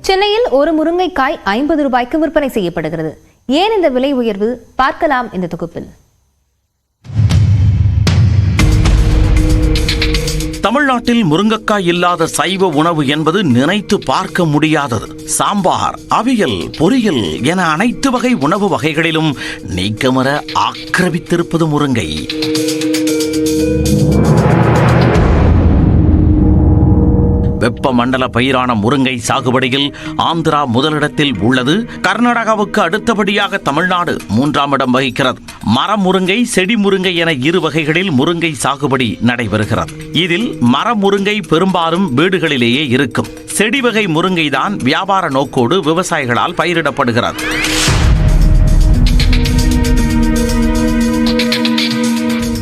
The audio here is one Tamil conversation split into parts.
சென்னையில் ஒரு முருங்கைக்காய் 50 ரூபாய்க்கு விற்பனை செய்யப்படுகிறது. ஏன் இந்த விலை உயர்வு? பார்க்கலாம் இந்த தொகுப்பில். தமிழ்நாட்டில் முருங்கைக்காய் இல்லாத சைவ உணவு என்பது நினைத்து பார்க்க முடியாதது. சாம்பார், அவியல், பொரியல் என அனைத்து வகை உணவு வகைகளிலும் நீக்கமற ஆக்கிரமித்திருப்பது முருங்கை. வெப்பமண்டல பயிரான முருங்கை சாகுபடியில் ஆந்திரா முதலிடத்தில் உள்ளது. கர்நாடகாவுக்கு அடுத்தபடியாக தமிழ்நாடு 3ஆம் இடம் வகிக்கிறது. மரம் முருங்கை, செடி முருங்கை என இரு வகைகளில் முருங்கை சாகுபடி நடைபெறுகிறது. இதில் மர முருங்கை பெரும்பாலும் வீடுகளிலேயே இருக்கும். செடி வகை முருங்கை தான் வியாபார நோக்கோடு விவசாயிகளால் பயிரிடப்படுகிறது.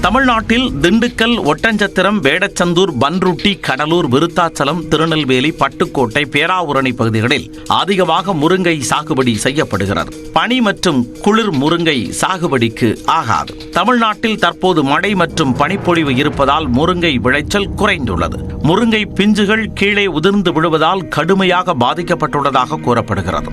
தமிழ்நாட்டில் திண்டுக்கல், ஒட்டஞ்சத்திரம், வேடச்சந்தூர், பன்ருட்டி, கடலூர், விருத்தாச்சலம், திருநெல்வேலி, பட்டுக்கோட்டை, பேராவூரணி பகுதிகளில் அதிகமாக முருங்கை சாகுபடி செய்யப்படுகிறது. பனி மற்றும் குளிர் முருங்கை சாகுபடிக்கு ஆகாது. தமிழ்நாட்டில் தற்போது மழை மற்றும் பனிப்பொழிவு இருப்பதால் முருங்கை விளைச்சல் குறைந்துள்ளது. முருங்கை பிஞ்சுகள் கீழே உதிர்ந்து விழுவதால் கடுமையாக பாதிக்கப்பட்டுள்ளதாக கூறப்படுகிறது.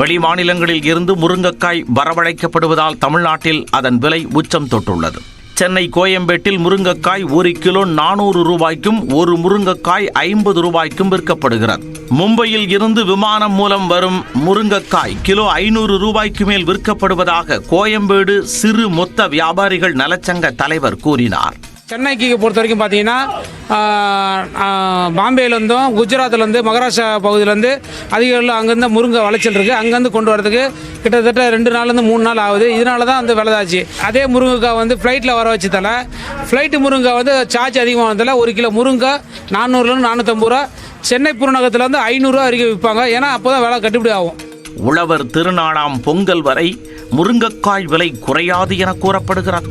வெளி மாநிலங்களில் இருந்து முருங்கைக்காய் வரவழைக்கப்படுவதால் தமிழ்நாட்டில் அதன் விலை உச்சம் தொட்டுள்ளது. சென்னை கோயம்பேட்டில் முருங்கைக்காய் 1 கிலோ 400 ரூபாய்க்கும் ஒரு முருங்கைக்காய் 50 ரூபாய்க்கும் விற்கப்படுகிறது. மும்பையில் இருந்து விமானம் மூலம் வரும் முருங்கைக்காய் கிலோ 500 ரூபாய்க்கு மேல் விற்கப்படுவதாக கோயம்பேடு சிறு மொத்த வியாபாரிகள் நலச்சங்க தலைவர் கூறினார். சென்னைக்கு பொறுத்த வரைக்கும் பார்த்தீங்கன்னா பாம்பேலேருந்தும் குஜராத்லேருந்து மகாராஷ்டிரா பகுதியிலேருந்து அதிக அங்கேருந்து முருங்கை விளைச்சல் இருக்குது. அங்கேருந்து கொண்டு வரதுக்கு கிட்டத்தட்ட 2 நாள்லேருந்து 3 நாள் ஆகுது. இதனால தான் வந்து விலைதாச்சு. அதே முருங்கைக்காய் வந்து ஃப்ளைட்டில் வர வச்சதால ஃப்ளைட்டு முருங்கை வந்து சார்ஜ் அதிகமானதால் 1 கிலோ முருங்கை 400 450 ரூபா, சென்னை புறநகரத்தில் வந்து 500 ரூபா வரைக்கும் விற்பாங்க. ஏன்னா அப்போ தான் விலை கட்டுப்படி ஆகும். உழவர் திருநாளாம் பொங்கல் வரை முருங்கைக்காய் விலை குறையாது என கூறப்படுகிறது.